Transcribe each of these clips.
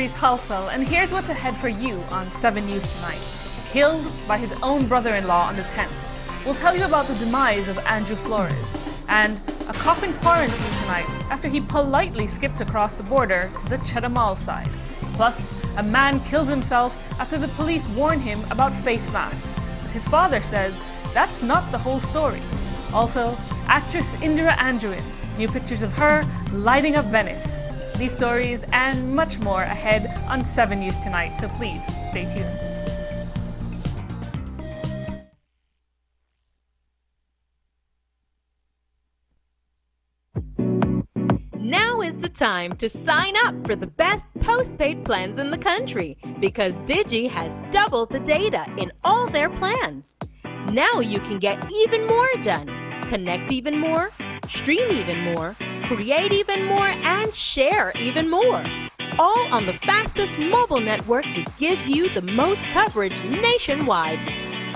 Halsall, and here's what's ahead for you on 7 News tonight. Killed by his own brother-in-law on the 10th. We'll tell you about the demise of Andrew Flores. And a cop in quarantine tonight after he politely skipped across the border to the Cheddar Mall side. Plus, a man kills himself after the police warn him about face masks. But his father says that's not the whole story. Also, actress Indira Andrewan. New pictures of her lighting up Venice. These stories and much more ahead on 7 News tonight, so please stay tuned. Now is the time to sign up for the best postpaid plans in the country because Digi has doubled the data in all their plans. Now you can get even more done, connect even more, stream even more, create even more, and share even more. All on the fastest mobile network that gives you the most coverage nationwide.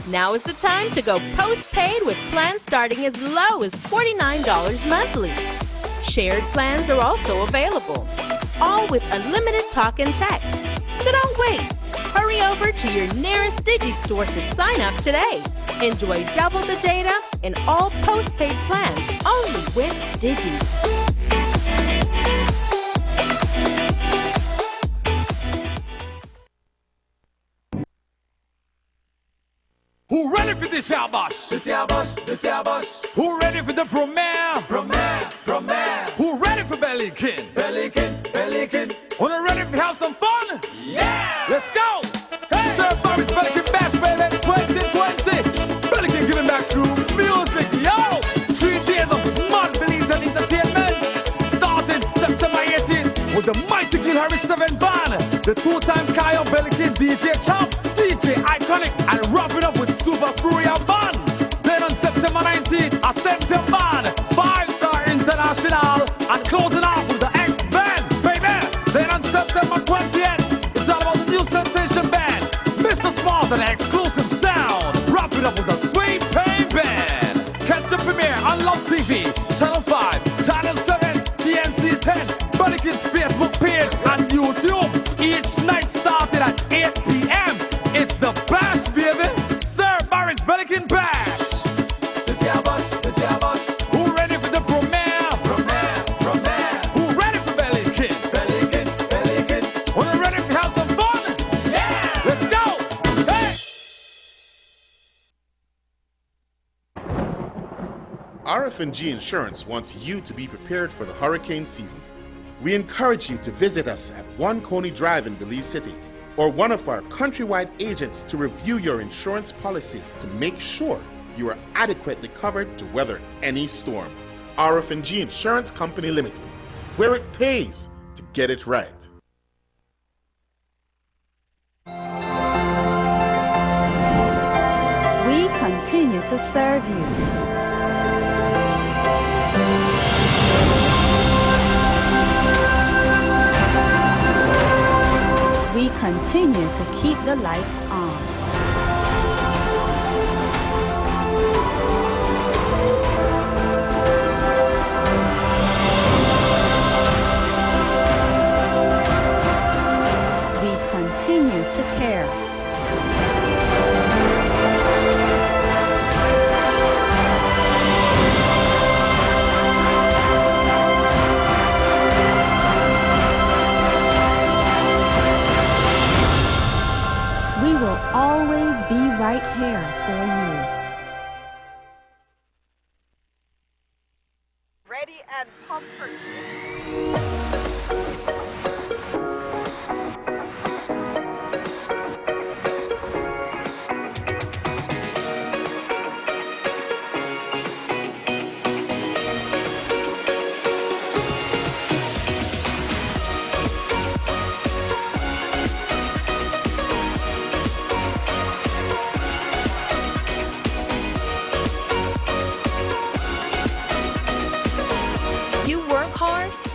Now is the time to go postpaid with plans starting as low as $49 monthly. Shared plans are also available, all with unlimited talk and text. So don't wait. Hurry over to your nearest Digi store to sign up today. Enjoy double the data in all postpaid plans only with Digi. Who ready for this year bosh? This year bosh, this year bosh. Who ready for the premiere? Premiere. Who ready for Bellykin? Bellykin. Wanna ready to have some fun? Yeah! Let's go! Hey! Sir Barry's Bellykin Bash, baby, 2020. Bellykin giving back to music, yo! 3 days of mad beliefs and entertainment. Starting September 18th with the mighty Gil Harris 7 band. The 2-time Kyle Bellykin DJ Chop, DJ Iconic, and wrapping up with Super Furia Band. Then on September 19th, a September Band, 5-star International, and closing off with the X-Band, baby. Then on September 20th, it's all about the new sensation band, Mr. Smalls and exclusive sound. Wrapping up with the Sweet Pain Band. Catch the premiere on Love TV, Channel 5, Channel 7, TNC 10, Bellykin's Facebook page, and YouTube. Each night started at 8 p.m. It's the Bash, baby. Sir Barry's Bellykin Bash. This year bosh, this year bosh. Who ready for the premiere? Premiere. Who ready for Bellykin? Bellykin. Wanna ready to have some fun? Yeah! Let's go! Hey! RF&G Insurance wants you to be prepared for the hurricane season. We encourage you to visit us at 1 Coney Drive in Belize City or one of our countrywide agents to review your insurance policies to make sure you are adequately covered to weather any storm. RF&G Insurance Company Limited, where it pays to get it right. We continue to serve you. We continue to keep the lights on. We continue to care. We will always be right here for you. Ready and comfort.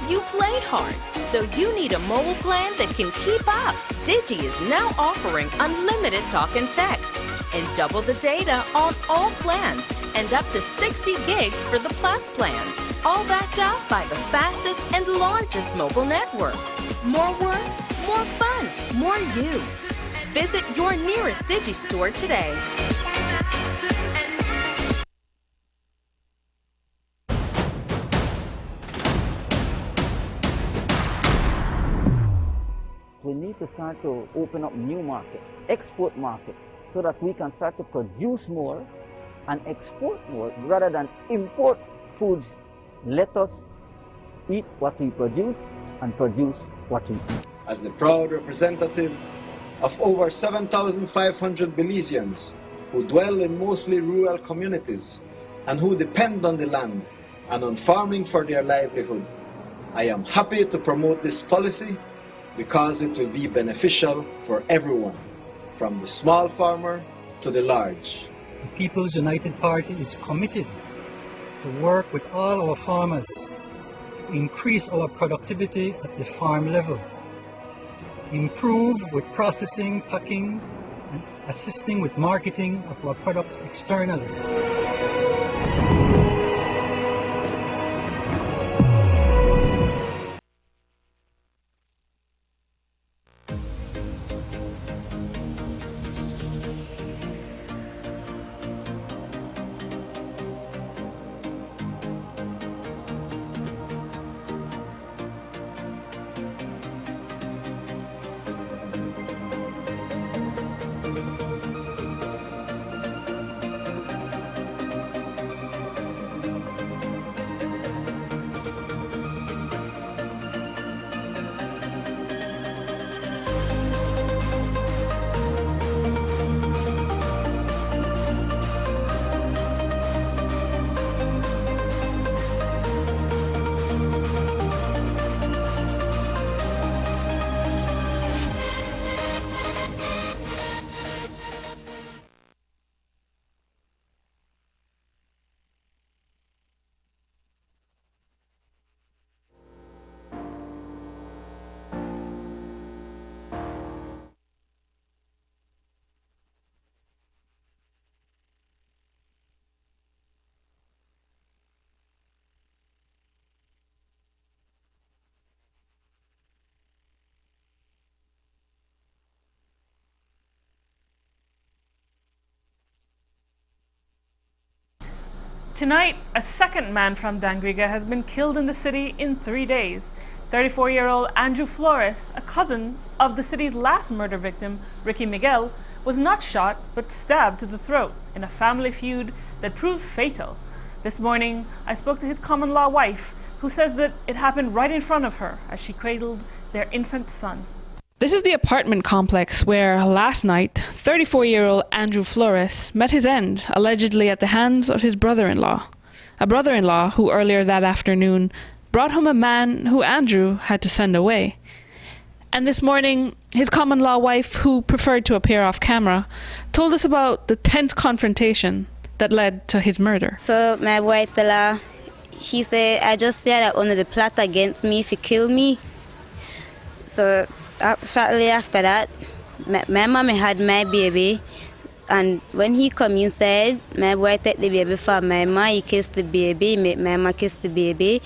You played hard, so you need a mobile plan that can keep up. Digi is now offering unlimited talk and text and double the data on all plans and up to 60 gigs for the Plus plans. All backed up by the fastest and largest mobile network. More work, more fun. for you. Visit your nearest Digistore today. We need to start to open up new markets, export markets, so that we can start to produce more and export more rather than import foods. Let us eat what we produce and produce what we eat. As the proud representative of over 7,500 Belizeans who dwell in mostly rural communities and who depend on the land and on farming for their livelihood, I am happy to promote this policy because it will be beneficial for everyone, from the small farmer to the large. The People's United Party is committed to work with all our farmers to increase our productivity at the farm level, improve with processing, packing, and assisting with marketing of our products externally. Tonight, a second man from Dangriga has been killed in the city in 3 days. 34-year-old Andrew Flores, a cousin of the city's last murder victim, Ricky Miguel, was not shot but stabbed to the throat in a family feud that proved fatal. This morning, I spoke to his common-law wife, who says that it happened right in front of her as she cradled their infant son. This is the apartment complex where last night 34-year-old Andrew Flores met his end, allegedly at the hands of his brother-in-law. A brother-in-law who earlier that afternoon brought home a man who Andrew had to send away. And this morning, his common-law wife, who preferred to appear off camera, told us about the tense confrontation that led to his murder. So my boy tell her, he said, I just said that under the plot against me if you kill me. So shortly after that, my mom had my baby, and when he come inside, my boy take the baby from my mom, he kissed the baby, make my mom kiss the baby,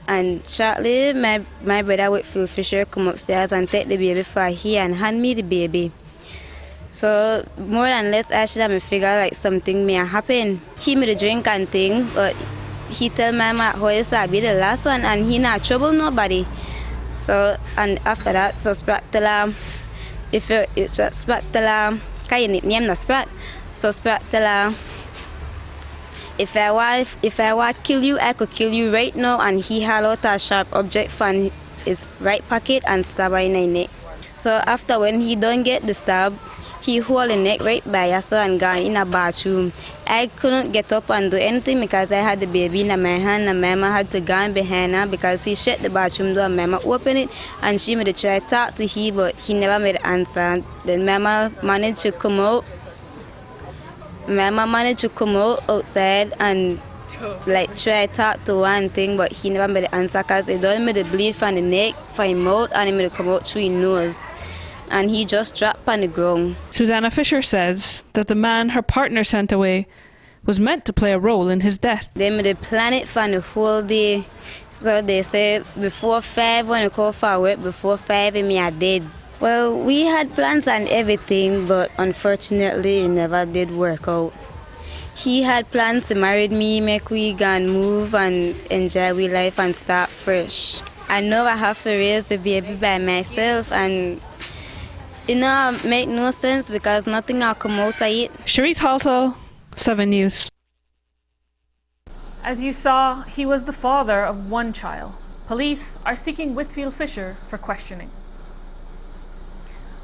and shortly my brother with Phil Fisher come upstairs and take the baby for he and hand me the baby. So more than less, actually, I figure like something may happen. He made a drink and thing, but he tell my mom how it's be the last one, and he not trouble nobody. So, and after that, so Sprat tell her, Sprat tell her, can you nickname the Sprat? So Sprat tell her, if I want to kill you, I could kill you right now. And he had out a sharp object from his right pocket and stab her in the neck. So after when he don't get the stab, he hold the neck right by us and gone in a bathroom. I couldn't get up and do anything because I had the baby in my hand, and Mama had to go behind her because he shut the bathroom door and Mama opened it, and she made try to talk to him, but he never made an answer. Then Mama managed to come out. Outside and like try to talk to one thing, but he never made an answer because they don't made the bleed from the neck, from his mouth, and he made it come out through his nose. And he just dropped on the ground. Susanna Fisher says that the man her partner sent away was meant to play a role in his death. They made a plan for the whole day. So they say before 5, when you call for work, before 5, me are dead. Well, we had plans and everything, but unfortunately it never did work out. He had plans to marry me, make we go and move and enjoy we life and start fresh. I know I have to raise the baby by myself, and you know, it make no sense because nothing will come out of it. Cherise Halto, 7 News. As you saw, he was the father of 1 child. Police are seeking Whitfield Fisher for questioning.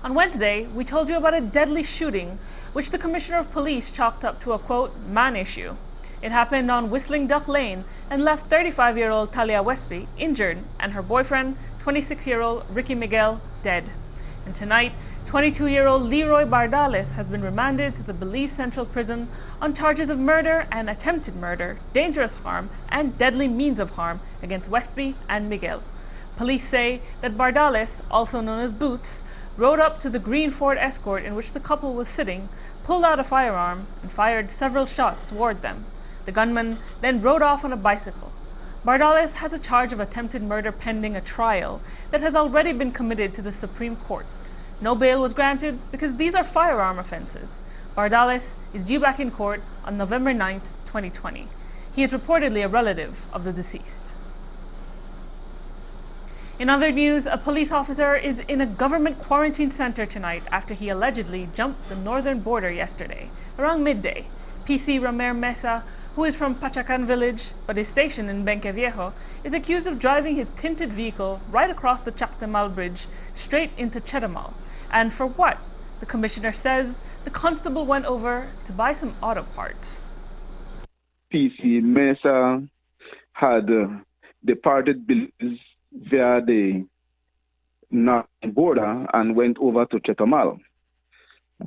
On Wednesday, we told you about a deadly shooting which the Commissioner of Police chalked up to a, quote, man issue. It happened on Whistling Duck Lane and left 35-year-old Talia Westby injured and her boyfriend, 26-year-old Ricky Miguel, dead. And tonight, 22-year-old Leroy Bardales has been remanded to the Belize Central Prison on charges of murder and attempted murder, dangerous harm, and deadly means of harm against Westby and Miguel. Police say that Bardales, also known as Boots, rode up to the green Ford Escort in which the couple was sitting, pulled out a firearm, and fired several shots toward them. The gunman then rode off on a bicycle. Bardales has a charge of attempted murder pending a trial that has already been committed to the Supreme Court. No bail was granted because these are firearm offenses. Bardales is due back in court on November 9th, 2020. He is reportedly a relative of the deceased. In other news, a police officer is in a government quarantine center tonight after he allegedly jumped the northern border yesterday, around midday. PC Romer Mesa, who is from Pachacan village but is stationed in Benque Viejo, is accused of driving his tinted vehicle right across the Chactamal Bridge straight into Chetumal. And for what? The commissioner says the constable went over to buy some auto parts. PC Mesa had departed Belize via the northern border and went over to Chetumal.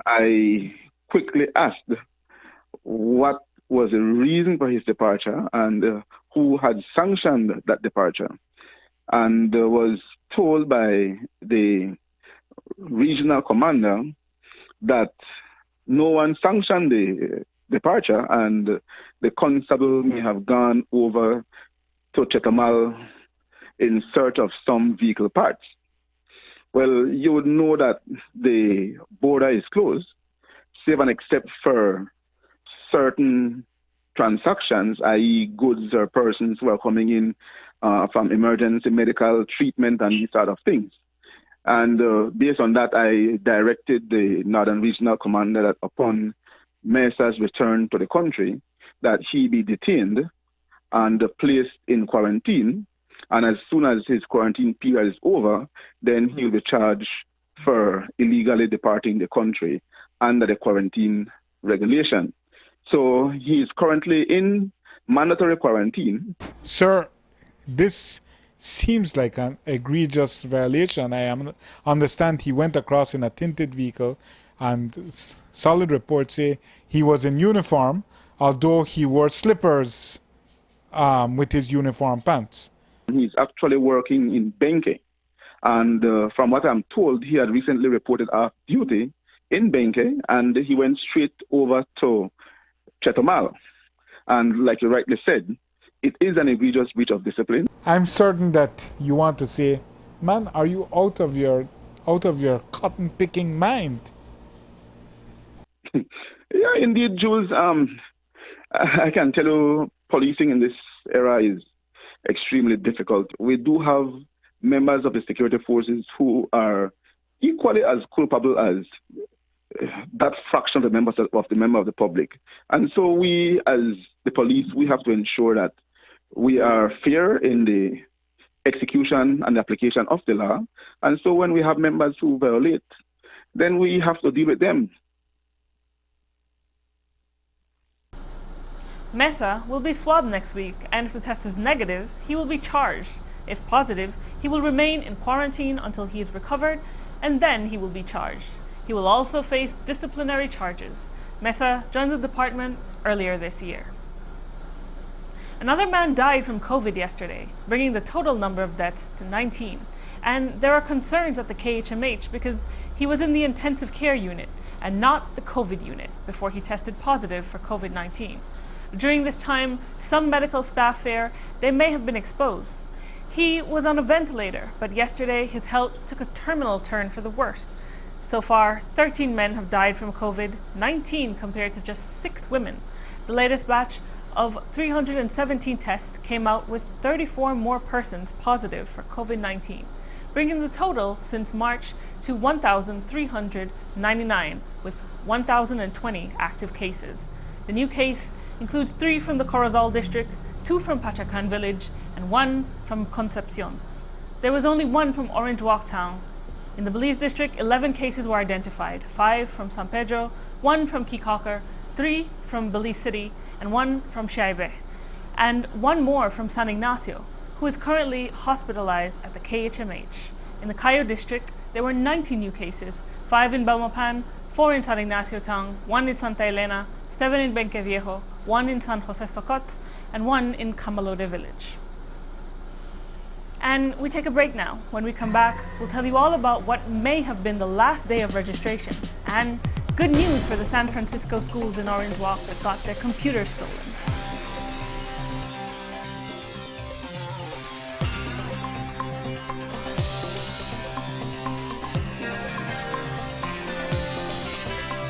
I quickly asked what was the reason for his departure and who had sanctioned that departure, and was told by the regional commander that no one sanctioned the departure and the constable may have gone over to Chetumal in search of some vehicle parts. Well, you would know that the border is closed, save and except for certain transactions, i.e. goods or persons who are coming in from emergency medical treatment and these sort of things. And based on that, I directed the Northern Regional Commander that upon Mesa's return to the country, that he be detained and placed in quarantine. And as soon as his quarantine period is over, then he will be charged for illegally departing the country under the quarantine regulation. So he is currently in mandatory quarantine. Sir, this seems like an egregious violation. I understand he went across in a tinted vehicle, and solid reports say he was in uniform, although he wore slippers with his uniform pants. He's actually working in Benque. And from what I'm told, he had recently reported off duty in Benque, and he went straight over to Chetumal. And like you rightly said, it is an egregious breach of discipline. I'm certain that you want to say, man, are you out of your cotton picking mind? Yeah, indeed, Jules. I can tell you, policing in this era is extremely difficult. We do have members of the security forces who are equally as culpable as that fraction of the member of the public. And so we, as the police, we have to ensure that we are fair in the execution and the application of the law. And so when we have members who violate, then we have to deal with them. Mesa will be swabbed next week, and if the test is negative, he will be charged. If positive, he will remain in quarantine until he is recovered, and then he will be charged. He will also face disciplinary charges. Mesa joined the department earlier this year. Another man died from COVID yesterday, bringing the total number of deaths to 19. And there are concerns at the KHMH because he was in the intensive care unit and not the COVID unit before he tested positive for COVID-19. During this time, some medical staff there, they may have been exposed. He was on a ventilator, but yesterday his health took a terminal turn for the worst. So far, 13 men have died from COVID, 19 compared to just 6 women. The latest batch of 317 tests came out with 34 more persons positive for COVID-19, bringing the total since March to 1,399 with 1,020 active cases. The new case includes 3 from the Corozal district, 2 from Pachacan village, and 1 from Concepcion. There was only 1 from Orange Walk town. In the Belize district, 11 cases were identified, 5 from San Pedro, 1 from Kikocker, 3 from Belize City, and 1 from Shaibe, and 1 more from San Ignacio, who is currently hospitalized at the KHMH. In the Cayo district, there were 90 new cases, 5 in Belmopan, 4 in San Ignacio town, 1 in Santa Elena, 7 in Benque Viejo, 1 in San Jose Socots, and 1 in Camalode village. And we take a break now. When we come back, we'll tell you all about what may have been the last day of registration, and good news for the San Francisco schools in Orange Walk that got their computers stolen.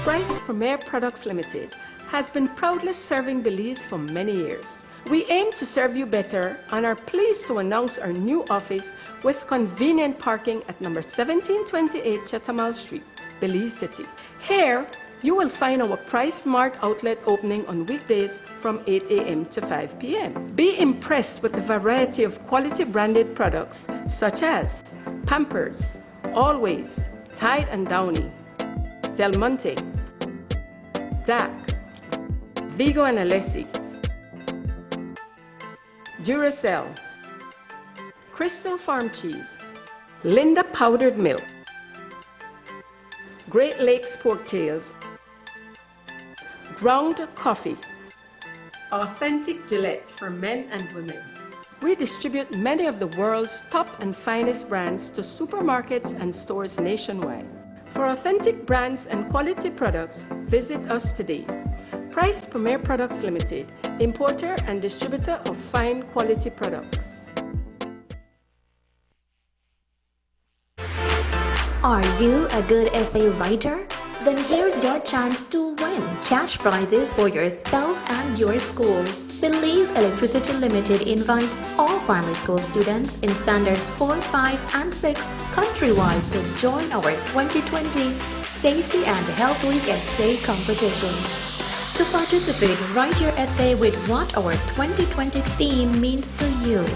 Price Premier Products Limited has been proudly serving Belize for many years. We aim to serve you better and are pleased to announce our new office with convenient parking at number 1728 Chetamal Street, Belize City. Here, you will find our Price Smart outlet opening on weekdays from 8 a.m. to 5 p.m. Be impressed with the variety of quality branded products such as Pampers, Always, Tide and Downy, Del Monte, DAC, Vigo and Alessi, Duracell, Crystal Farm Cheese, Linda Powdered Milk, Great Lakes Pork Tails, Ground Coffee, Authentic Gillette for men and women. We distribute many of the world's top and finest brands to supermarkets and stores nationwide. For authentic brands and quality products, visit us today. Price Premier Products Limited, importer and distributor of fine quality products. Are you a good essay writer? Then here's your chance to win cash prizes for yourself and your school. Belize Electricity Limited invites all primary school students in standards 4, 5, and 6 countrywide to join our 2020 Safety and Health Week Essay Competition. To participate, write your essay with what our 2020 theme means to you.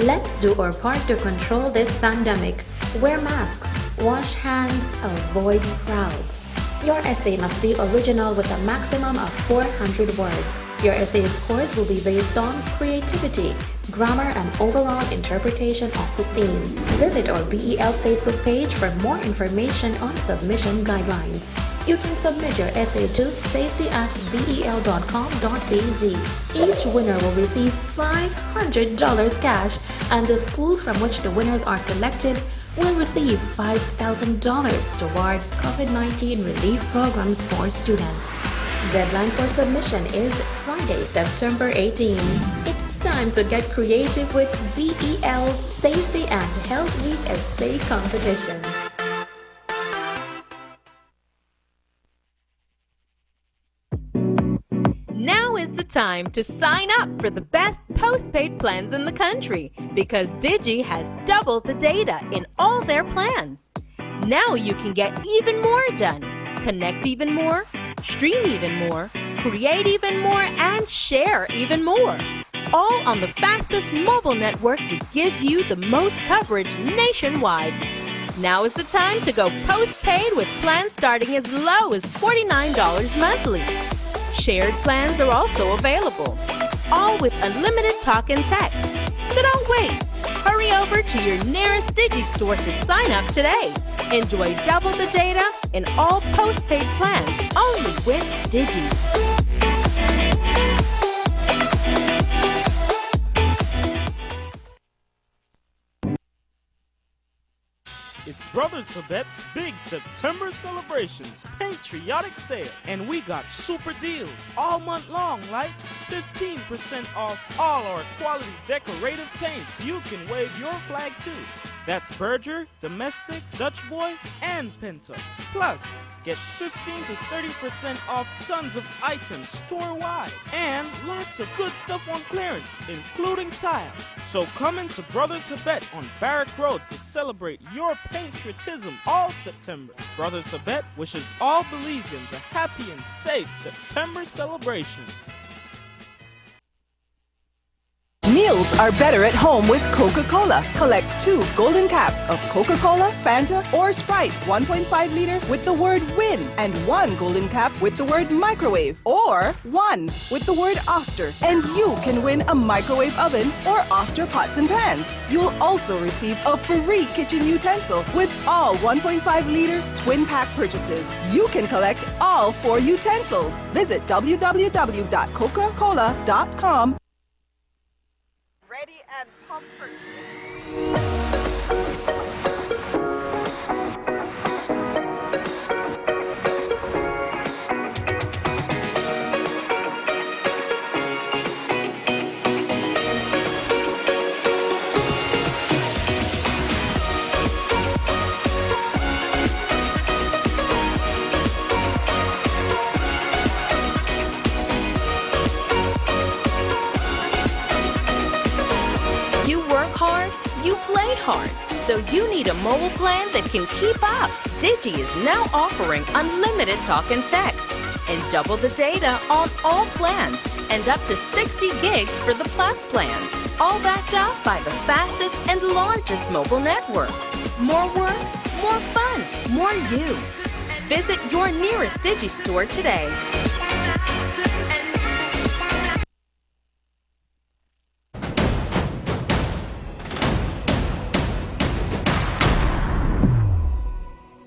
Let's do our part to control this pandemic. Wear masks, wash hands, avoid crowds. Your essay must be original with a maximum of 400 words. Your essay scores will be based on creativity, grammar, and overall interpretation of the theme. Visit our BEL Facebook page for more information on submission guidelines. You can submit your essay to safety@bel.com.bz. Each winner will receive $500 cash, and the schools from which the winners are selected will receive $5,000 towards COVID-19 relief programs for students. Deadline for submission is Friday, September 18. It's time to get creative with BEL's Safety and Health Week Essay Competition. Now is the time to sign up for the best postpaid plans in the country because Digi has doubled the data in all their plans. Now you can get even more done, connect even more, stream even more, create even more, and share even more. All on the fastest mobile network that gives you the most coverage nationwide. Now is the time to go postpaid with plans starting as low as $49 monthly. Shared plans are also available, all with unlimited talk and text. So don't wait. Hurry over to your nearest Digi store to sign up today. Enjoy double the data in all postpaid plans only with Digi. If It's Brothers Habet's big September celebrations, patriotic sale, and we got super deals all month long, like 15% off all our quality decorative paints. You can wave your flag too. That's Berger, Domestic, Dutch Boy, and Pinto. Plus, get 15 to 30% off tons of items store-wide. And lots of good stuff on clearance, including tile. So come into Brothers Habet on Barrack Road to celebrate your patriotism all September. Brothers Habet wishes all Belizeans a happy and safe September celebration. Meals are better at home with Coca-Cola. Collect 2 golden caps of Coca-Cola, Fanta, or Sprite 1.5 liter with the word WIN and 1 golden cap with the word microwave or 1 with the word Oster, and you can win a microwave oven or Oster pots and pans. You'll also receive a free kitchen utensil with all 1.5 liter twin pack purchases. You can collect all 4 utensils. Visit www.coca-cola.com. Ready and comfort. You played hard, so you need a mobile plan that can keep up. Digi is now offering unlimited talk and text and double the data on all plans and up to 60 gigs for the Plus plans, all backed up by the fastest and largest mobile network. More work, more fun, more you. Visit your nearest Digi store today.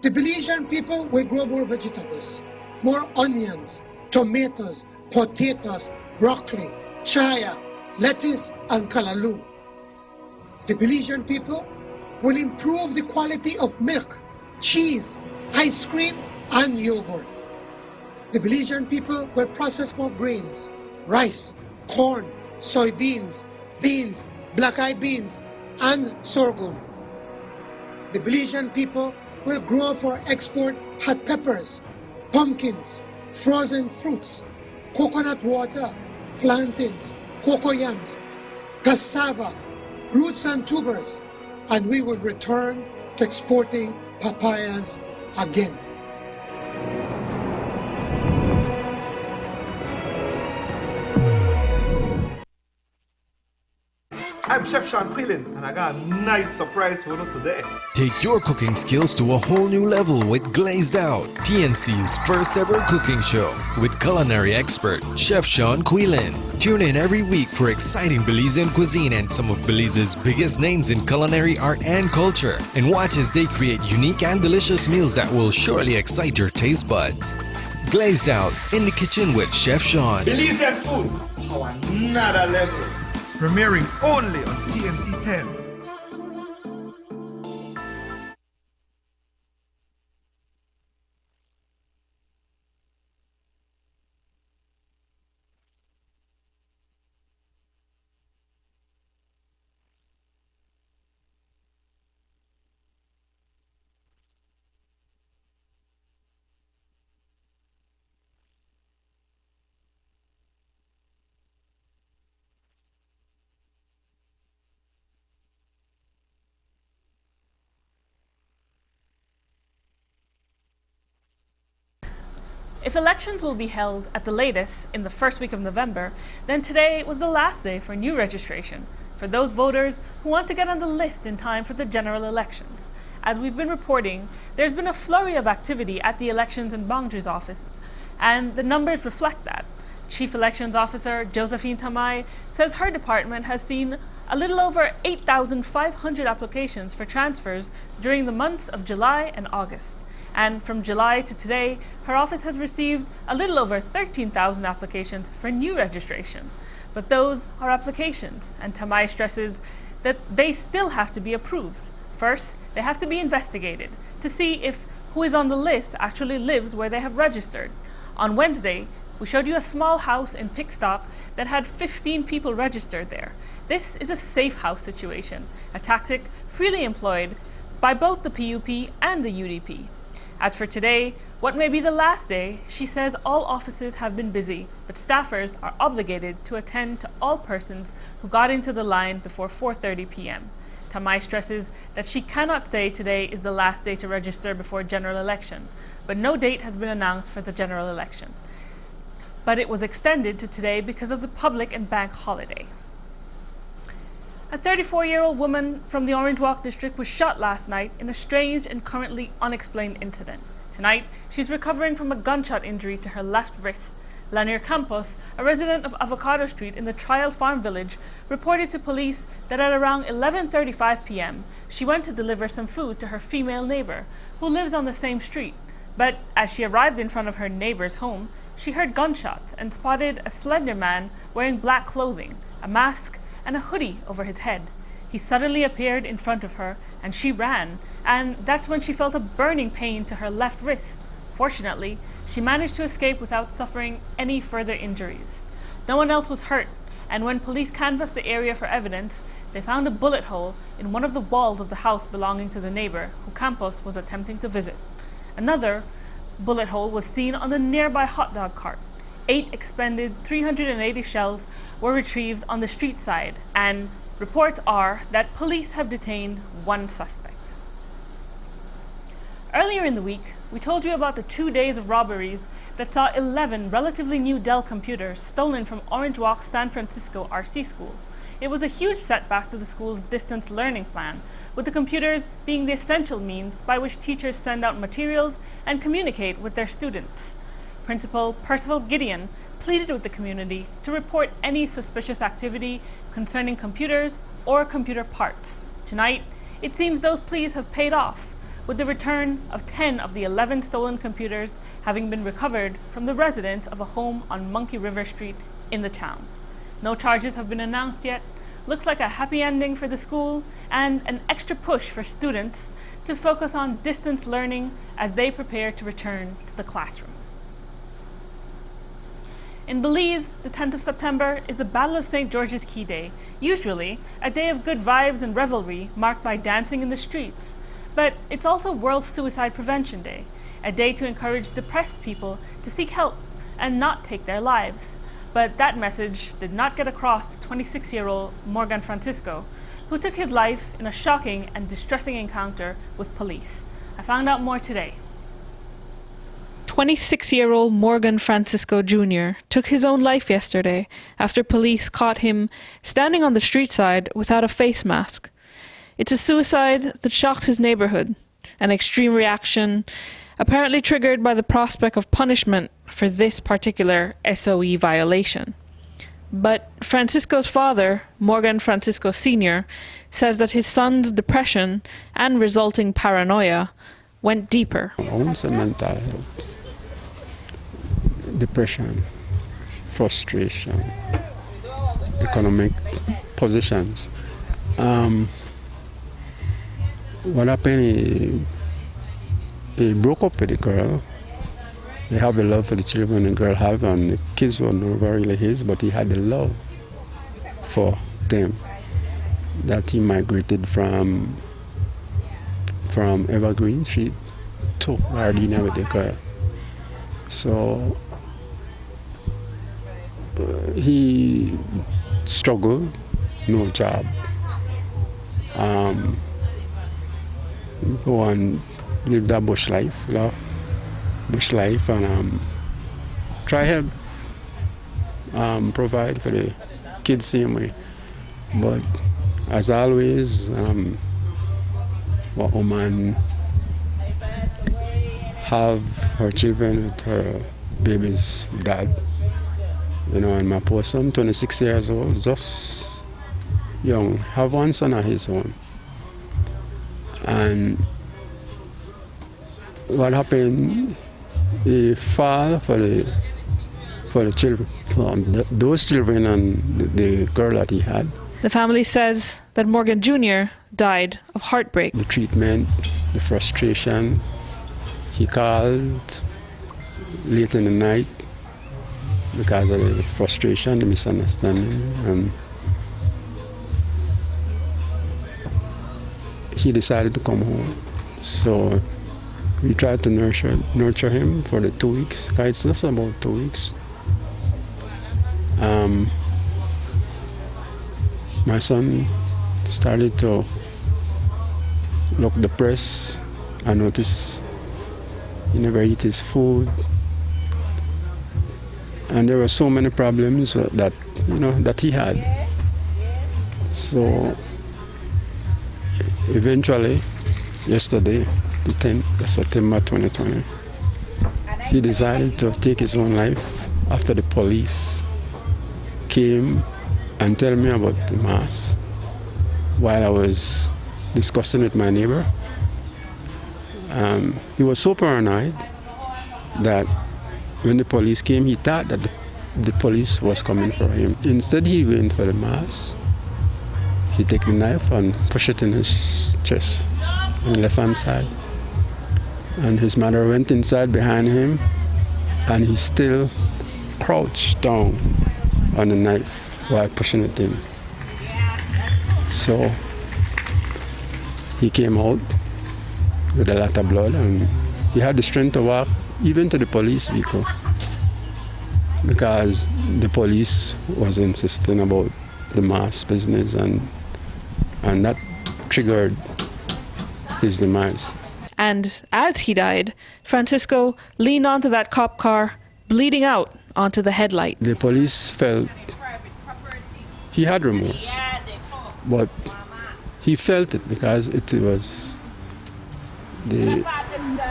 The Belizean people will grow more vegetables, more onions, tomatoes, potatoes, broccoli, chaya, lettuce, and callaloo. The Belizean people will improve the quality of milk, cheese, ice cream, and yogurt. The Belizean people will process more grains, rice, corn, soybeans, beans, black-eyed beans, and sorghum. The Belizean people will grow for export hot peppers, pumpkins, frozen fruits, coconut water, plantains, cocoyams, cassava, roots and tubers, and we will return to exporting papayas again. I'm Chef Sean Quillen, and I got a nice surprise for you today. Take your cooking skills to a whole new level with Glazed Out, TNC's first ever cooking show with culinary expert Chef Sean Quillen. Tune in every week for exciting Belizean cuisine and some of Belize's biggest names in culinary art and culture, and watch as they create unique and delicious meals that will surely excite your taste buds. Glazed Out in the kitchen with Chef Sean. Belizean food, how another level. Premiering only on TNC 10. If elections will be held at the latest in the first week of November, then today was the last day for new registration for those voters who want to get on the list in time for the general elections. As we've been reporting, there's been a flurry of activity at the Elections and Boundaries offices, and the numbers reflect that. Chief Elections Officer Josephine Tamai says her department has seen a little over 8,500 applications for transfers during the months of July and August. And from July to today, her office has received a little over 13,000 applications for new registration. But those are applications, and Tamai stresses that they still have to be approved. First, they have to be investigated to see if who is on the list actually lives where they have registered. On Wednesday, we showed you a small house in Pickstock that had 15 people registered there. This is a safe house situation, a tactic freely employed by both the PUP and the UDP. As for today, what may be the last day, she says all offices have been busy, but staffers are obligated to attend to all persons who got into the line before 4:30 p.m. Tamai stresses that she cannot say today is the last day to register before general election, but no date has been announced for the general election. But it was extended to today because of the public and bank holiday. A 34-year-old woman from the Orange Walk district was shot last night in a strange and currently unexplained incident. Tonight, she's recovering from a gunshot injury to her left wrist. Lanier Campos, a resident of Avocado Street in the Trial Farm Village, reported to police that at around 11:35 p.m., she went to deliver some food to her female neighbor, who lives on the same street. But as she arrived in front of her neighbor's home, she heard gunshots and spotted a slender man wearing black clothing, a mask, and a hoodie over his head. He suddenly appeared in front of her, and she ran, and that's when she felt a burning pain to her left wrist. Fortunately, she managed to escape without suffering any further injuries. No one else was hurt, and when police canvassed the area for evidence, they found a bullet hole in one of the walls of the house belonging to the neighbor who Campos was attempting to visit. Another bullet hole was seen on the nearby hot dog cart. 8 expended 380 shells were retrieved on the street side, and reports are that police have detained 1 suspect. Earlier in the week, we told you about the 2 days of robberies that saw 11 relatively new Dell computers stolen from Orange Walk San Francisco RC School. It was a huge setback to the school's distance learning plan, with the computers being the essential means by which teachers send out materials and communicate with their students. Principal Percival Gideon pleaded with the community to report any suspicious activity concerning computers or computer parts. Tonight, it seems those pleas have paid off, with the return of 10 of the 11 stolen computers having been recovered from the residents of a home on Monkey River Street in the town. No charges have been announced yet. Looks like a happy ending for the school and an extra push for students to focus on distance learning as they prepare to return to the classroom. In Belize, the 10th of September is the Battle of St. George's Key Day, usually a day of good vibes and revelry marked by dancing in the streets. But it's also World Suicide Prevention Day, a day to encourage depressed people to seek help and not take their lives. But that message did not get across to 26-year-old Morgan Francisco, who took his life in a shocking and distressing encounter with police. I found out more today. 26-year-old Morgan Francisco Jr. took his own life yesterday after police caught him standing on the street side without a face mask. It's a suicide that shocked his neighborhood, an extreme reaction apparently triggered by the prospect of punishment for this particular SOE violation. But Francisco's father, Morgan Francisco Sr., says that his son's depression and resulting paranoia went deeper. Also mental health, depression, frustration, economic positions. What happened, he broke up with the girl. He had the love for the children the girl have, and the kids were never really his, but he had the love for them. That he migrated from Evergreen Street to Gardena with the girl. So he struggled, no job. Go and live that bush life, and try help provide for the kids same way. But as always, what woman have her children with her baby's dad, and my poor son, 26 years old, just young, have one son of his own. And what happened, he fall for the children, those children and the girl that he had, The family says that Morgan Jr. died of heartbreak. The treatment, the frustration. He called late in the night because of the frustration, the misunderstanding, and he decided to come home. So we tried to nurture him for the 2 weeks. It's just about 2 weeks. My son started to look depressed. I noticed he never eat his food, and there were so many problems that that he had. So eventually, yesterday, the 10th of September 2020, he decided to take his own life after the police came and tell me about the mass while I was discussing with my neighbor. He was so paranoid that when the police came, he thought that the police was coming for him. Instead, he went for the mass. He took the knife and pushed it in his chest, on the left-hand side. And his mother went inside behind him, and he still crouched down on the knife while pushing it in. So he came out with a lot of blood, and he had the strength to walk even to the police vehicle because the police was insisting about the mass business, and that triggered his demise. And as he died, Francisco leaned onto that cop car, bleeding out onto the headlight. The police felt he had remorse, but he felt it because it was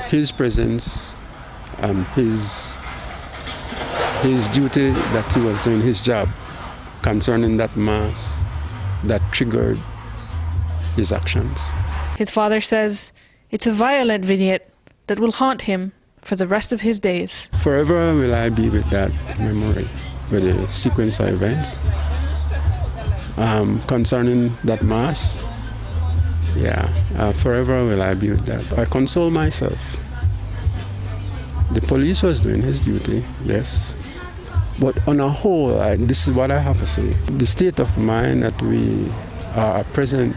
his presence and his duty that he was doing his job concerning that mass that triggered his actions. His father says it's a violent vignette that will haunt him for the rest of his days. Forever will I be with that memory, with the sequence of events. Concerning that mass, forever will I be with that. I console myself. The police was doing his duty, yes. But on a whole, this is what I have to say. The state of mind that we are present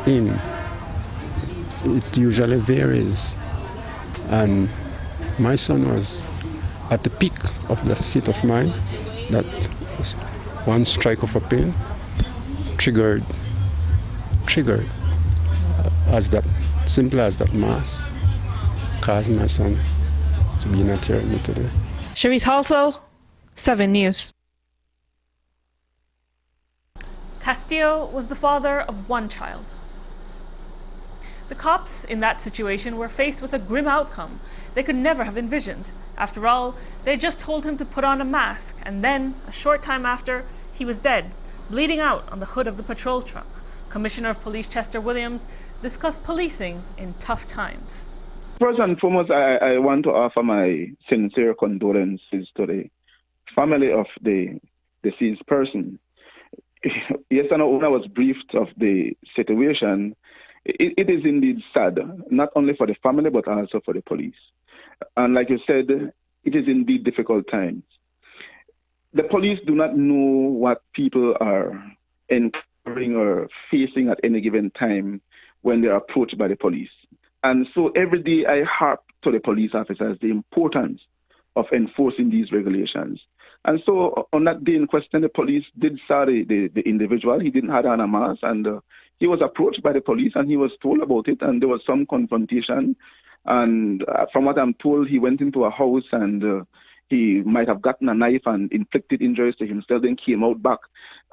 in, it usually varies. And my son was at the peak of the state of mind that one strike of a pin triggered as that simple as that mass caused my son to be not here with me today. Cherise Halsall, 7 News. Castillo was the father of 1 child. The cops in that situation were faced with a grim outcome they could never have envisioned. After all, they just told him to put on a mask, and then, a short time after, he was dead, bleeding out on the hood of the patrol truck. Commissioner of Police Chester Williams discussed policing in tough times. First and foremost, I want to offer my sincere condolences to the family of the deceased person. Yesterday, when I was briefed of the situation, it is indeed sad, not only for the family, but also for the police. And like you said, it is indeed difficult times. The police do not know what people are encountering or facing at any given time when they are approached by the police. And so every day I harp to the police officers the importance of enforcing these regulations. And so on that day in question, the police did saw the individual. He didn't have on a mask, and he was approached by the police, and he was told about it, and there was some confrontation. And from what I'm told, he went into a house, and he might have gotten a knife and inflicted injuries to himself, then came out back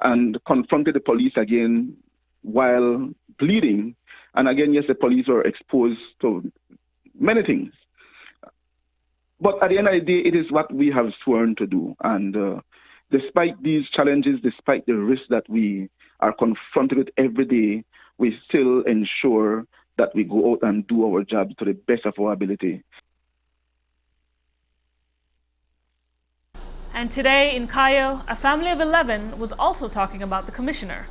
and confronted the police again while bleeding. And again, yes, the police were exposed to many things. But at the end of the day, it is what we have sworn to do. And despite these challenges, despite the risks that we are confronted with every day, we still ensure that we go out and do our jobs to the best of our ability. And today in Cayo, a family of 11 was also talking about the commissioner.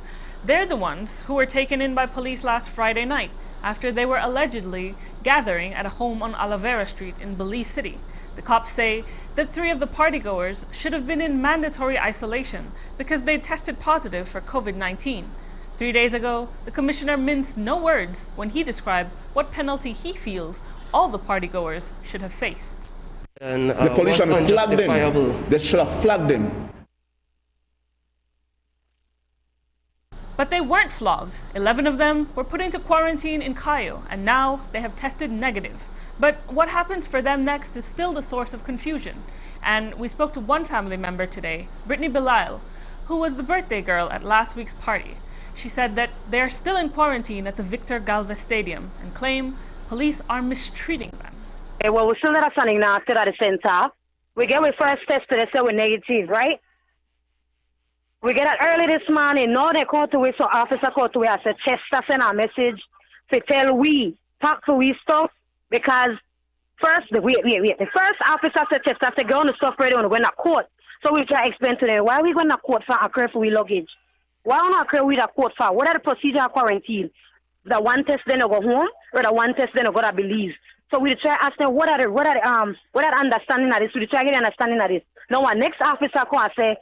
They're the ones who were taken in by police last Friday night after they were allegedly gathering at a home on Oliveira Street in Belize City. The cops say that 3 of the partygoers should have been in mandatory isolation because they tested positive for COVID-19. 3 days ago, the commissioner minced no words when he described what penalty he feels all the partygoers should have faced. And, the police should have flagged them. They should have flagged them. But they weren't flogged. 11 of them were put into quarantine in Cayo, and now they have tested negative. But what happens for them next is still the source of confusion. And we spoke to one family member today, Brittany Belisle, who was the birthday girl at last week's party. She said that they are still in quarantine at the Victor Galvez Stadium and claim police are mistreating them. Well, we're still not standing now after the center. We get our first test today, so we're negative, right? We get it early this morning. Now they call to us, so officer called to us, said Chester send a message to tell we, talk to we stuff, because first, the first officer said Chester said, go on the stuff ready when we're not court. So we try to explain to them, why are we going to court for a crave for we luggage? Why are we not crave with a court for? What are the procedure of quarantine? The one test then I go home, or the one test then I go to Belize. So we try to ask them, what are the understanding of this? We try to get the understanding of this. Now, our next officer come and say,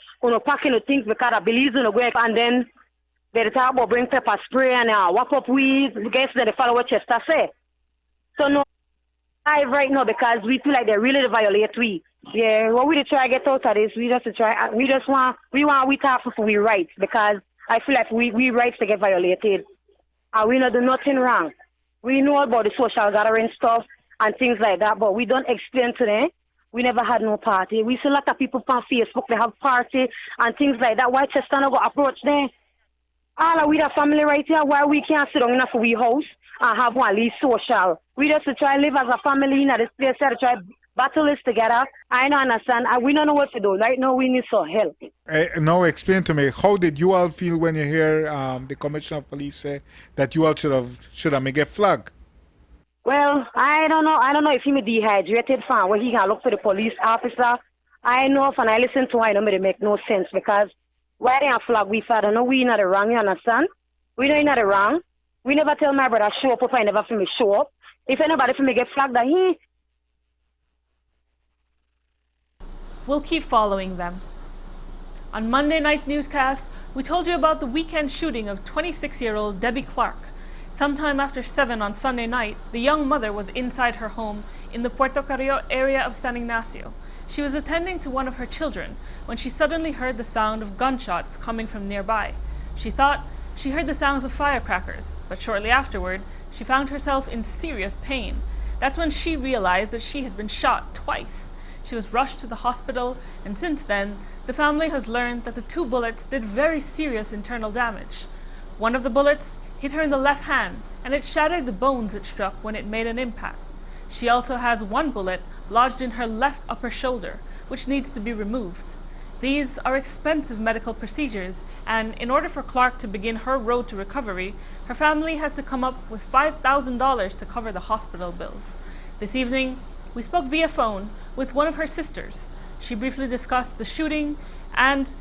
packing the things because I believe in the way, and then they talk about bring pepper spray and walk up weed. Guess that they follow what Chester say. So no, right now because we feel like they really violate we. Yeah, what we try to get out of this, we want we talk for we rights because I feel like we rights to get violated, and we not do nothing wrong. We know about the social gathering stuff and things like that, but we don't explain to them. We never had no party. We see a lot of people on Facebook, they have party and things like that. Why Chester not go approach them? All of we the family right here, why we can't sit down in a we house and have one least social. We just to try live as a family in this place, to try battle this together. I don't understand. We don't know what to do. Right now we need some help. Now explain to me, how did you all feel when you hear the Commissioner of Police say that you all should have made a flag? Well, I don't know if he me dehydrated fan where he can look for the police officer. I know if I listen to him, I know it make no sense because why they have flag we father? No, we not the wrong, you understand? We know not the wrong. We never tell my brother show up if I never for me show up. If anybody for me get flagged that he. We'll keep following them. On Monday night's newscast, we told you about the weekend shooting of 26-year-old Debbie Clark. Sometime after 7 on Sunday night, the young mother was inside her home in the Puerto Carrillo area of San Ignacio. She was attending to one of her children when she suddenly heard the sound of gunshots coming from nearby. She thought she heard the sounds of firecrackers, but shortly afterward, she found herself in serious pain. That's when she realized that she had been shot twice. She was rushed to the hospital, and since then, the family has learned that the 2 bullets did very serious internal damage. One of the bullets hit her in the left hand, and it shattered the bones it struck when it made an impact. She also has 1 bullet lodged in her left upper shoulder, which needs to be removed. These are expensive medical procedures, and in order for Clark to begin her road to recovery, her family has to come up with $5,000 to cover the hospital bills. This evening, we spoke via phone with one of her sisters. She briefly discussed the shooting and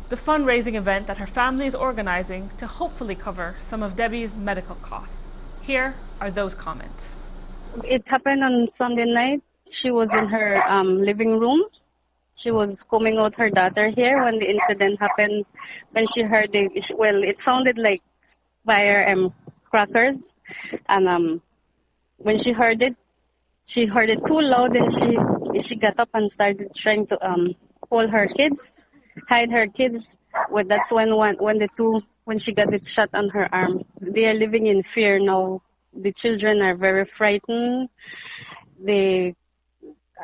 the fundraising event that her family is organizing to hopefully cover some of Debbie's medical costs. Here are those comments. It happened on Sunday night. She was in her living room. She was combing out her daughter here when the incident happened. When she heard it sounded like fire crackers. And when she heard it too loud, and she got up and started trying to hold her kids, hide her kids. Well, that's when she got it shot on her arm. They are living in fear now. The children are very frightened. They're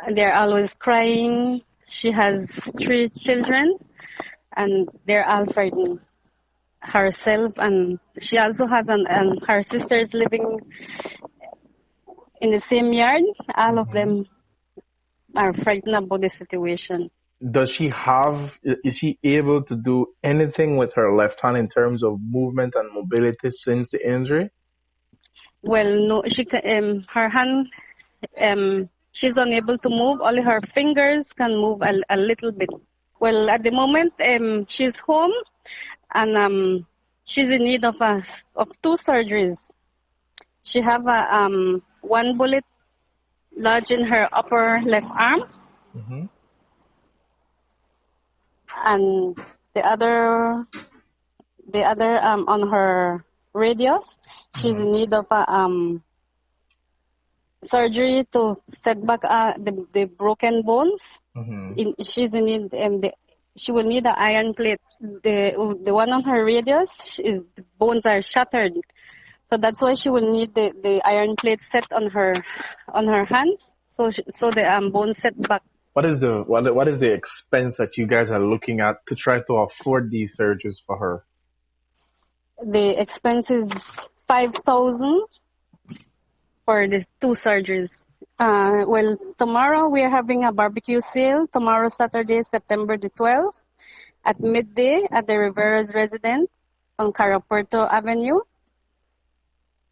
always crying. She has 3 children, and they're all frightened herself. And she also has her sisters living in the same yard. All of them are frightened about the situation. Is she able to do anything with her left hand in terms of movement and mobility since the injury? Well, no, her hand, she's unable to move. Only her fingers can move a little bit. Well, at the moment, she's home, and She's in need of 2 surgeries. She have a 1 bullet lodged in her upper left arm, and the other on her radius. She's in need of surgery to set back the broken bones. She's in need. She will need an iron plate. The one on her radius, the bones are shattered, so that's why she will need the iron plate set on her hands. So the bones set back. What is the expense that you guys are looking at to try to afford these surgeries for her? The expense is $5,000 for the 2 surgeries. Well, tomorrow we are having a barbecue sale. Tomorrow, Saturday, September the 12th, at midday at the Rivera's residence on Carapuerto Avenue.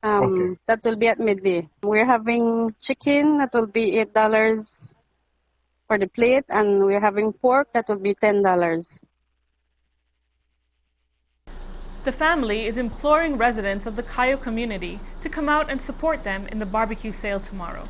That will be at midday. We're having chicken. That will be $8 for the plate, and we're having pork. That will be $10. The family is imploring residents of the Cayo community to come out and support them in the barbecue sale tomorrow.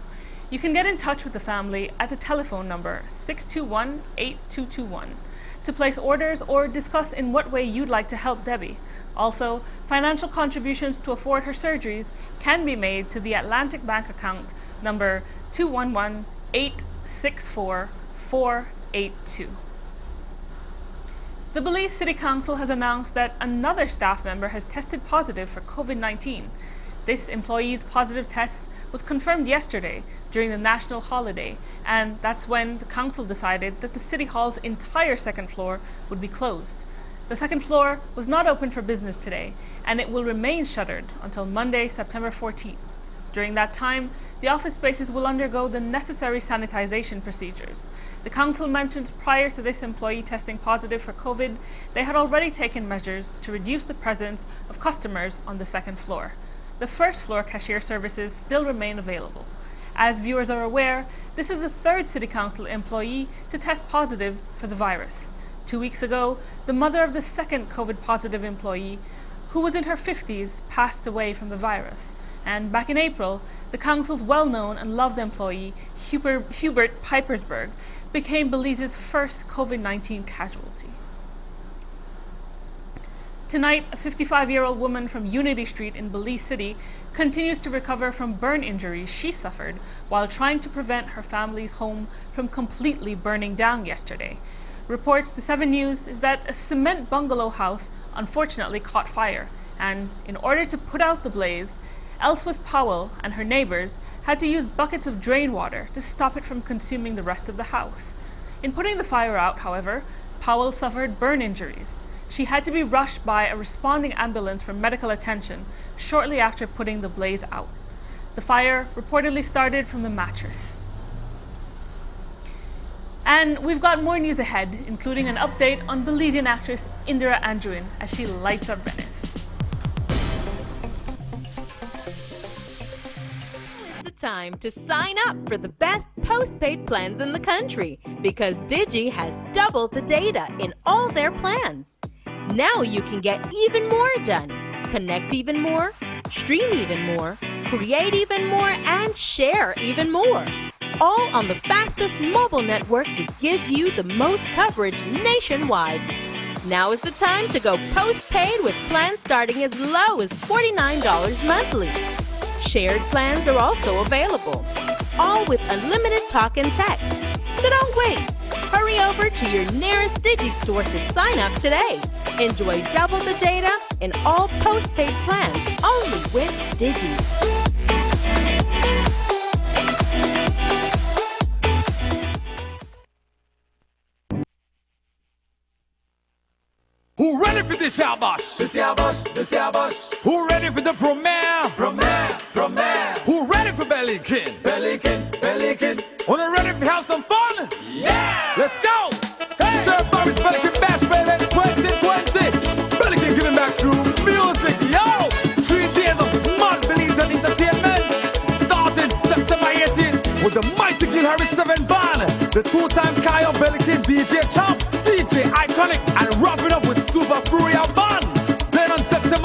You can get in touch with the family at the telephone number 621-8221 to place orders or discuss in what way you'd like to help Debbie. Also, financial contributions to afford her surgeries can be made to the Atlantic Bank account number 211-864-482. The Belize City Council has announced that another staff member has tested positive for COVID-19. This employee's positive test was confirmed yesterday during the national holiday, and that's when the council decided that the City Hall's entire second floor would be closed. The second floor was not open for business today, and it will remain shuttered until Monday, September 14th. During that time, the office spaces will undergo the necessary sanitization procedures. The council mentioned prior to this employee testing positive for COVID, they had already taken measures to reduce the presence of customers on the second floor. The first floor cashier services still remain available. As viewers are aware, this is the 3rd City Council employee to test positive for the virus. 2 weeks ago, the mother of the second COVID positive employee, who was in her 50s, passed away from the virus. And back in April, the council's well-known and loved employee, Hubert Pipersberg, became Belize's first COVID-19 casualty. Tonight, a 55-year-old woman from Unity Street in Belize City continues to recover from burn injuries she suffered while trying to prevent her family's home from completely burning down yesterday. Reports to 7 News is that a cement bungalow house unfortunately caught fire, and in order to put out the blaze, Elsworth Powell and her neighbors had to use buckets of drain water to stop it from consuming the rest of the house. In putting the fire out, however, Powell suffered burn injuries. She had to be rushed by a responding ambulance for medical attention shortly after putting the blaze out. The fire reportedly started from the mattress. And we've got more news ahead, including an update on Belizean actress Indira Anjuin as she lights up Venice. Time to sign up for the best postpaid plans in the country because Digi has doubled the data in all their plans. Now you can get even more done, connect even more, stream even more, create even more, and share even more. All on the fastest mobile network that gives you the most coverage nationwide. Now is the time to go postpaid with plans starting as low as $49 monthly. Shared plans are also available, all with unlimited talk and text. So don't wait. Hurry over to your nearest Digi store to sign up today. Enjoy double the data in all postpaid plans only with Digi. Who ready for this yabash? This yabash. Who ready for the premiere? Who ready for Bellykin? Who ready to have some fun? Yeah! Let's go! Hey! Sir Bobby's Bellykin Bash Baby 2020. Bellykin giving back through music, yo! 3 days of mad Belize and entertainment. Starting September 18th with the mighty Gil Harris 7 band. The 2-time Cayo Bellykin DJ Chop, DJ Iconic, and wrapping up with Super Furia Band. Then on September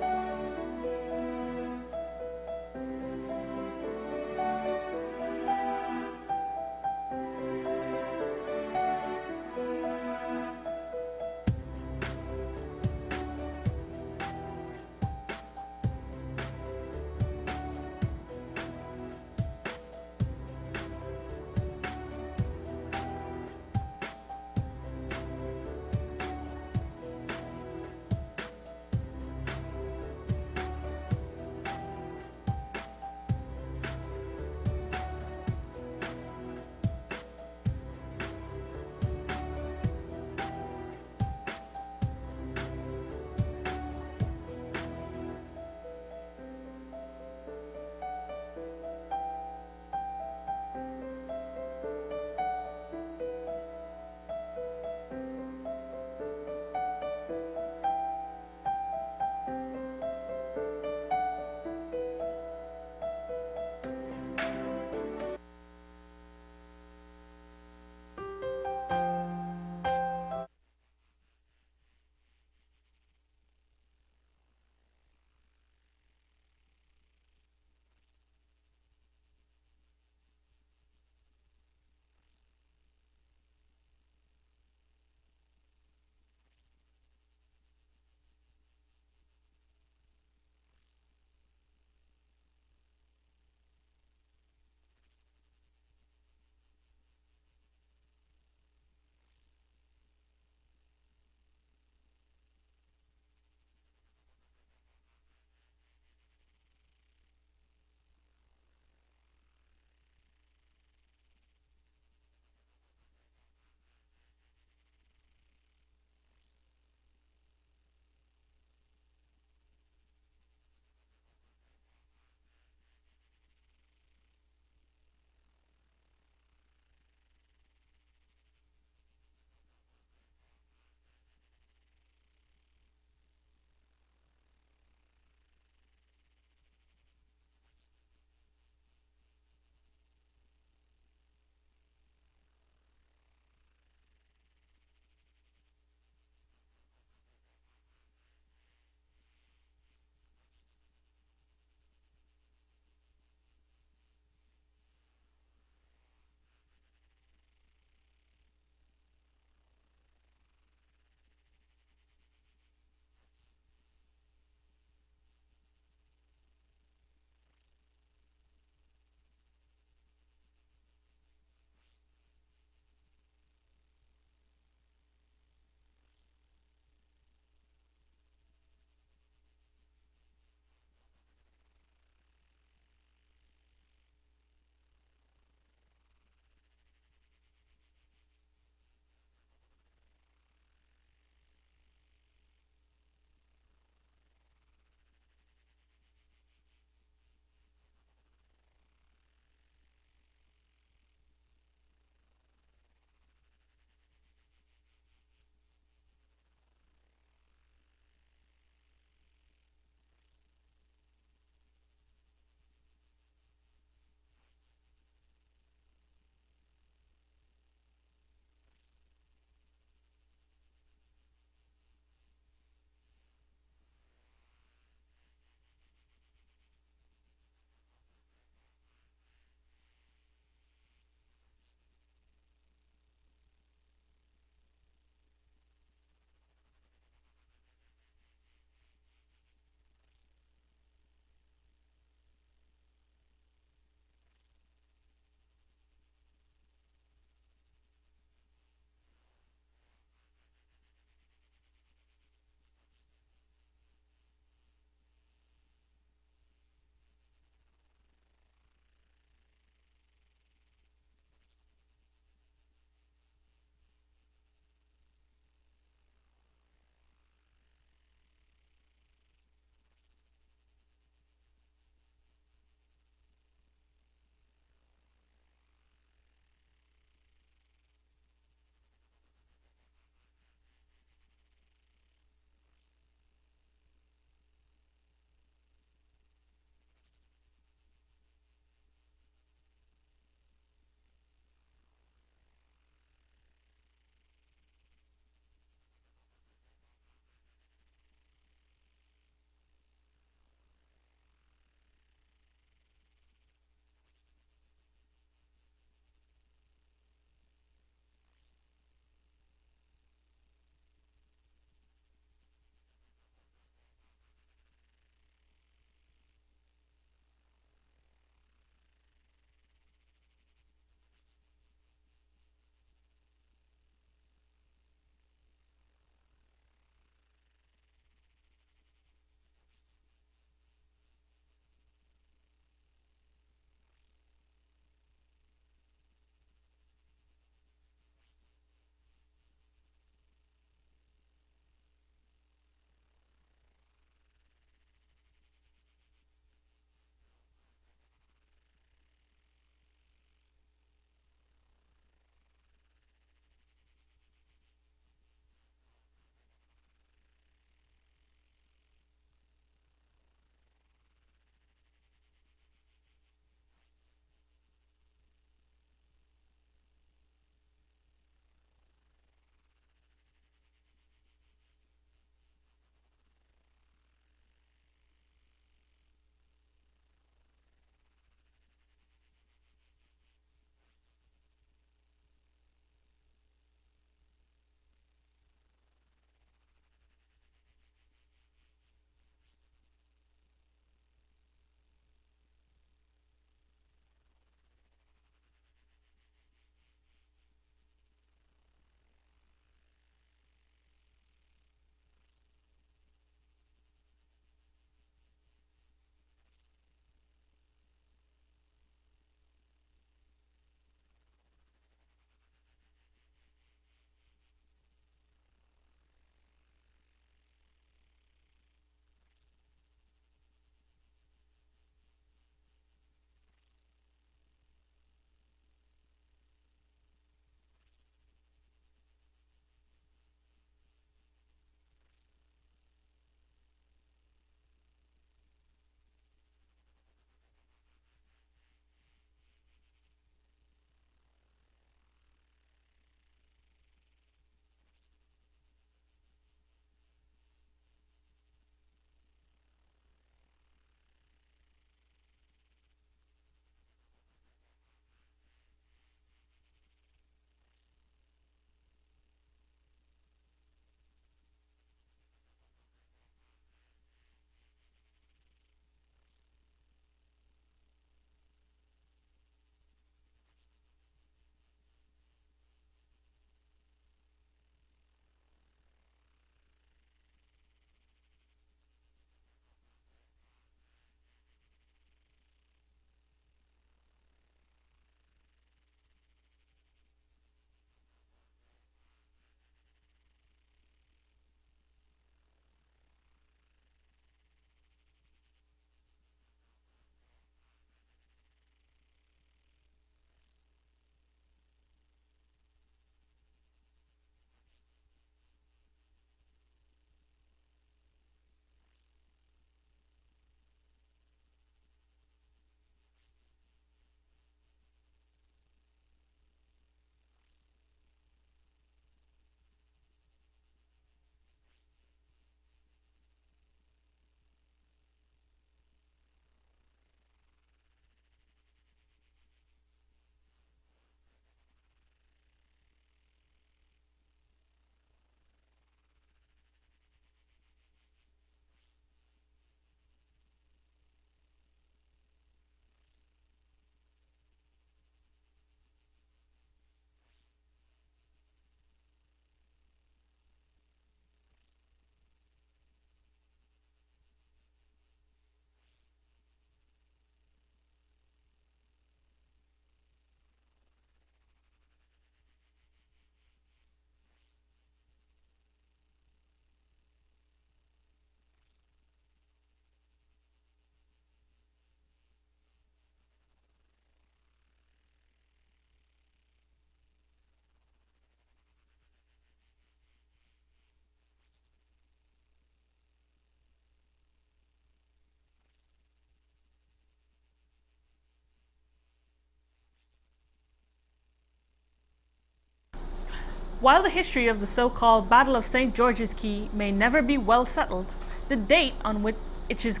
While the history of the so-called Battle of St. George's Key may never be well settled, the date on which it is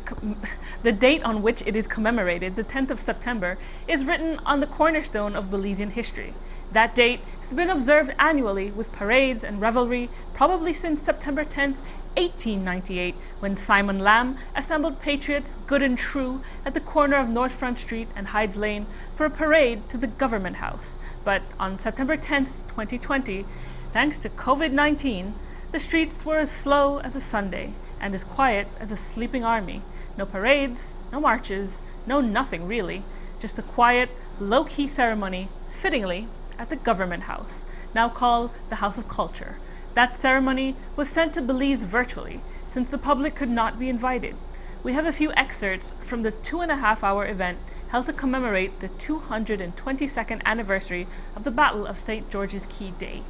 commemorated, the 10th of September, is written on the cornerstone of Belizean history. That date has been observed annually with parades and revelry, probably since September 10th, 1898, when Simon Lamb assembled patriots good and true at the corner of North Front Street and Hydes Lane for a parade to the Government House. But on September 10th, 2020, thanks to COVID-19, the streets were as slow as a Sunday and as quiet as a sleeping army. No parades, no marches, no nothing really, just a quiet, low-key ceremony, fittingly, at the Government House, now called the House of Culture. That ceremony was sent to Belize virtually, since the public could not be invited. We have a few excerpts from the 2.5-hour event held to commemorate the 222nd anniversary of the Battle of St. George's Key Day.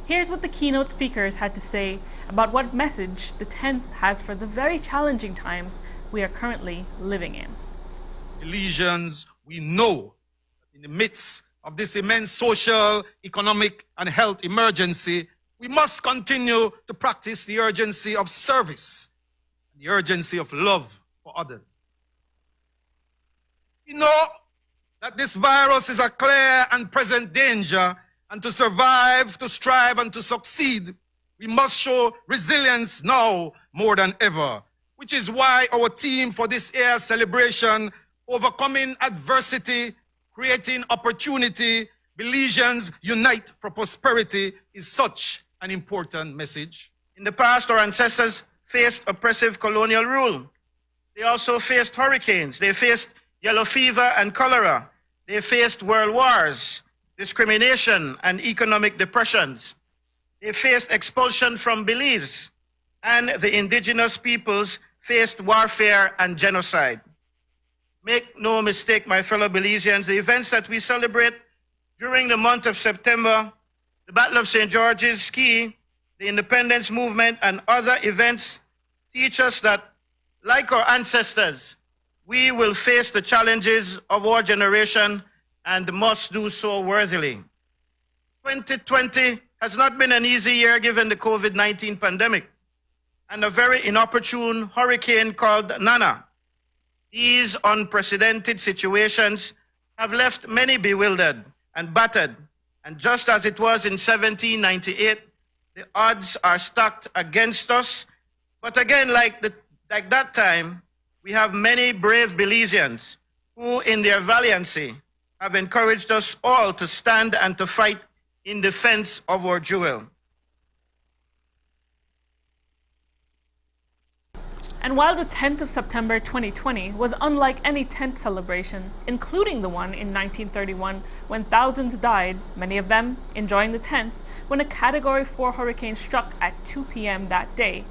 Here's what the keynote speakers had to say about what message the 10th has for the very challenging times we are currently living in. Belizeans, we know that in the midst of this immense social, economic, and health emergency, we must continue to practice the urgency of service, the urgency of love for others. We know that this virus is a clear and present danger, and to survive, to strive, and to succeed, we must show resilience now more than ever, which is why our theme for this year's celebration, Overcoming Adversity, Creating Opportunity, Belizeans Unite for Prosperity, is such an important message. In the past, our ancestors faced oppressive colonial rule. They also faced hurricanes. They faced yellow fever and cholera. They faced world wars, discrimination, and economic depressions. They faced expulsion from Belize, and the indigenous peoples faced warfare and genocide. Make no mistake, my fellow Belizeans, the events that we celebrate during the month of September, the Battle of St. George's Key, the independence movement, and other events teach us that, like our ancestors, we will face the challenges of our generation and must do so worthily. 2020 has not been an easy year given the COVID-19 pandemic and a very inopportune hurricane called Nana. These unprecedented situations have left many bewildered and battered, and just as it was in 1798, the odds are stacked against us. But again, like that time, we have many brave Belizeans who, in their valiancy, have encouraged us all to stand and to fight in defense of our jewel. And while the 10th of September 2020 was unlike any 10th celebration, including the one in 1931 when thousands died, many of them enjoying the 10th, when a Category 4 hurricane struck at 2 p.m. that day.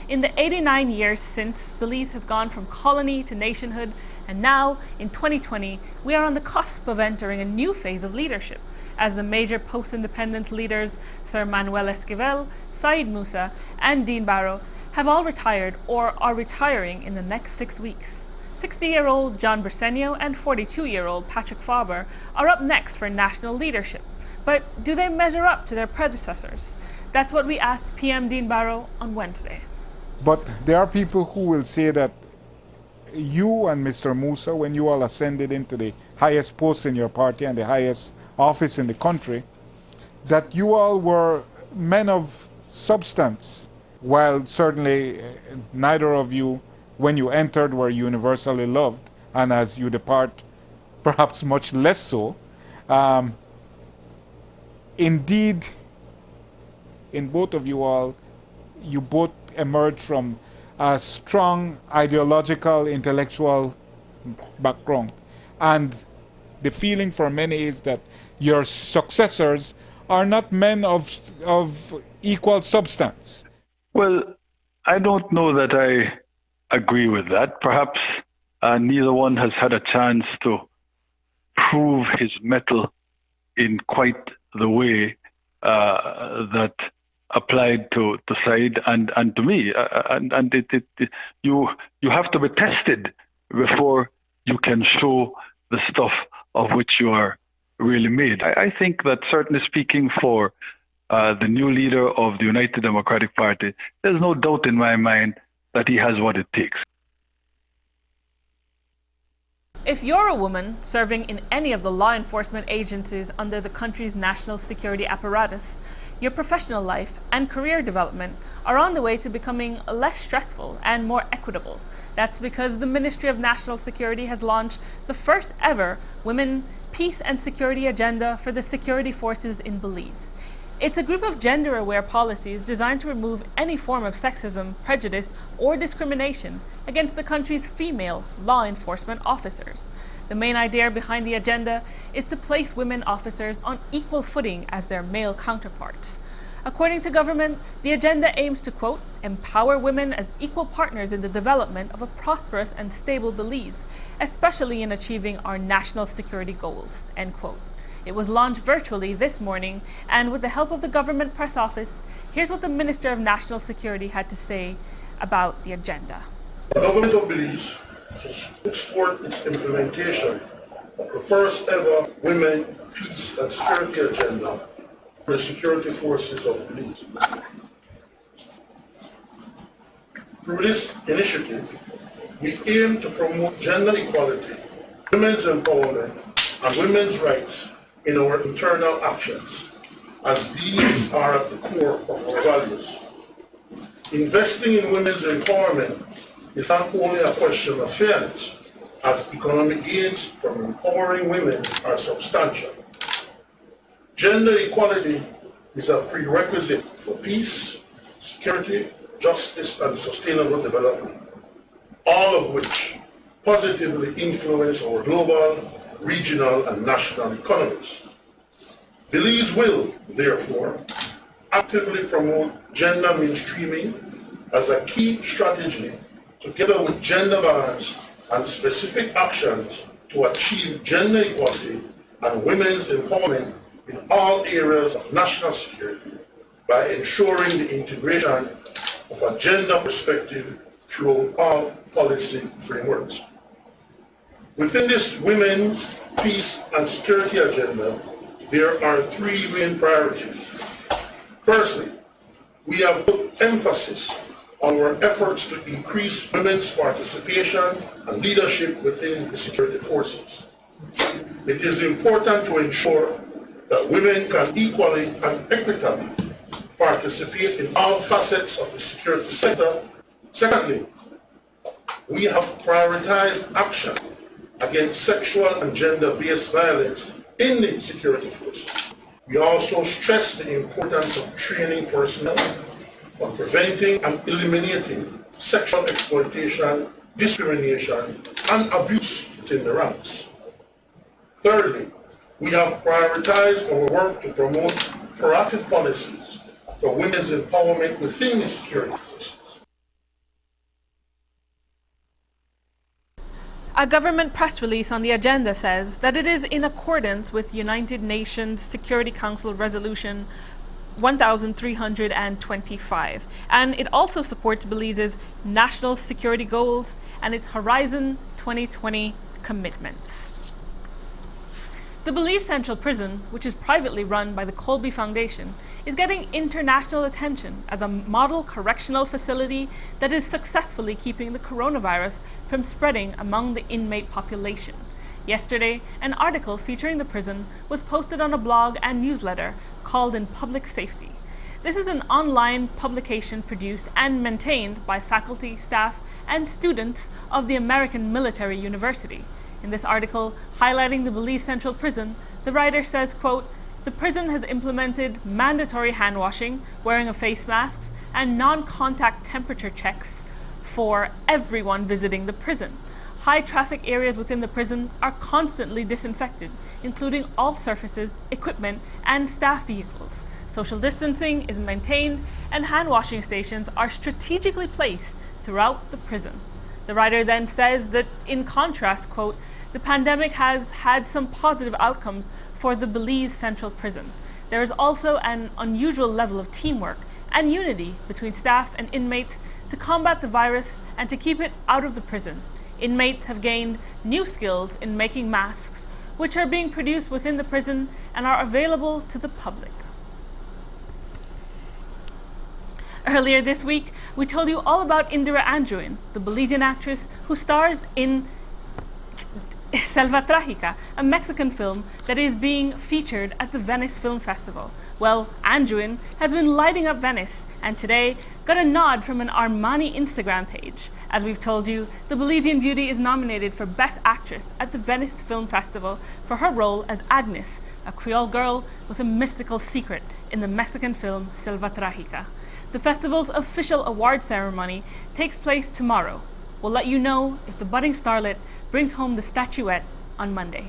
In the 89 years since, Belize has gone from colony to nationhood, and now, in 2020, we are on the cusp of entering a new phase of leadership, as the major post-independence leaders, Sir Manuel Esquivel, Said Musa, and Dean Barrow, have all retired or are retiring in the next 6 weeks. 60-year-old John Briceño and 42-year-old Patrick Faber are up next for national leadership. But do they measure up to their predecessors? That's what we asked PM Dean Barrow on Wednesday. But there are people who will say that you and Mr. Musa, when you all ascended into the highest post in your party and the highest office in the country, that you all were men of substance, while certainly neither of you, when you entered, were universally loved, and as you depart, perhaps much less so. Indeed, in both of you all, you both emerged from a strong ideological, intellectual background. And the feeling for many is that your successors are not men of equal substance. Well, I don't know that I agree with that. Perhaps neither one has had a chance to prove his mettle in quite the way that applied to Said and to me. You have to be tested before you can show the stuff of which you are really made. I think that, certainly speaking for the new leader of the United Democratic Party, there's no doubt in my mind that he has what it takes. If you're a woman serving in any of the law enforcement agencies under the country's national security apparatus, your professional life and career development are on the way to becoming less stressful and more equitable. That's because the Ministry of National Security has launched the first ever Women, Peace and Security agenda for the security forces in Belize. It's a group of gender-aware policies designed to remove any form of sexism, prejudice, or discrimination against the country's female law enforcement officers. The main idea behind the agenda is to place women officers on equal footing as their male counterparts. According to government, the agenda aims to, quote, empower women as equal partners in the development of a prosperous and stable Belize, especially in achieving our national security goals, end quote. It was launched virtually this morning, and with the help of the government press office, here's what the Minister of National Security had to say about the agenda. The government of Belize puts forth its implementation of the first ever Women, Peace and Security agenda for the security forces of Belize. Through this initiative, we aim to promote gender equality, women's empowerment, and women's rights in our internal actions, as these are at the core of our values. Investing in women's empowerment is not only a question of fairness, as economic gains from empowering women are substantial. Gender equality is a prerequisite for peace, security, justice, and sustainable development, all of which positively influence our global, regional, and national economies. Belize will, therefore, actively promote gender mainstreaming as a key strategy, together with gender balance and specific actions to achieve gender equality and women's empowerment in all areas of national security by ensuring the integration of a gender perspective through all policy frameworks. Within this Women, Peace and Security agenda, there are three main priorities. Firstly, we have put emphasis on our efforts to increase women's participation and leadership within the security forces. It is important to ensure that women can equally and equitably participate in all facets of the security sector. Secondly, we have prioritized action against sexual and gender-based violence in the security forces. We also stress the importance of training personnel on preventing and eliminating sexual exploitation, discrimination, and abuse within the ranks. Thirdly, we have prioritized our work to promote proactive policies for women's empowerment within the security forces. A government press release on the agenda says that it is in accordance with United Nations Security Council Resolution 1325, and it also supports Belize's national security goals and its Horizon 2020 commitments. The Belize Central Prison, which is privately run by the Colby Foundation, is getting international attention as a model correctional facility that is successfully keeping the coronavirus from spreading among the inmate population. Yesterday, an article featuring the prison was posted on a blog and newsletter called In Public Safety. This is an online publication produced and maintained by faculty, staff, and students of the American Military University. In this article, highlighting the Belize Central Prison, the writer says, quote, the prison has implemented mandatory hand washing, wearing of face masks, and non-contact temperature checks for everyone visiting the prison. High traffic areas within the prison are constantly disinfected, including all surfaces, equipment, and staff vehicles. Social distancing is maintained, and hand washing stations are strategically placed throughout the prison. The writer then says that, in contrast, quote, the pandemic has had some positive outcomes for the Belize Central Prison. There is also an unusual level of teamwork and unity between staff and inmates to combat the virus and to keep it out of the prison. Inmates have gained new skills in making masks, which are being produced within the prison and are available to the public. Earlier this week, we told you all about Indira Andrewen, the Belizean actress who stars in Selva Trágica, a Mexican film that is being featured at the Venice Film Festival. Well, Andrewen has been lighting up Venice, and today got a nod from an Armani Instagram page. As we've told you, the Belizean beauty is nominated for Best Actress at the Venice Film Festival for her role as Agnes, a Creole girl with a mystical secret in the Mexican film Selva Trágica. The festival's official award ceremony takes place tomorrow. We'll let you know if the budding starlet brings home the statuette on Monday.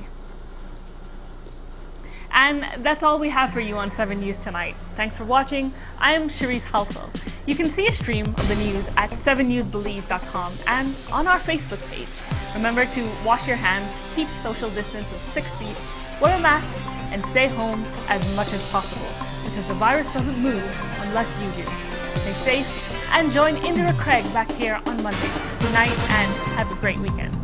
And that's all we have for you on 7 News tonight. Thanks for watching. I'm Cherise Halsell. You can see a stream of the news at 7newsbelize.com and on our Facebook page. Remember to wash your hands, keep social distance of 6 feet, wear a mask, and stay home as much as possible, because the virus doesn't move unless you do. Stay safe and join Indira Craig back here on Monday. Good night and have a great weekend.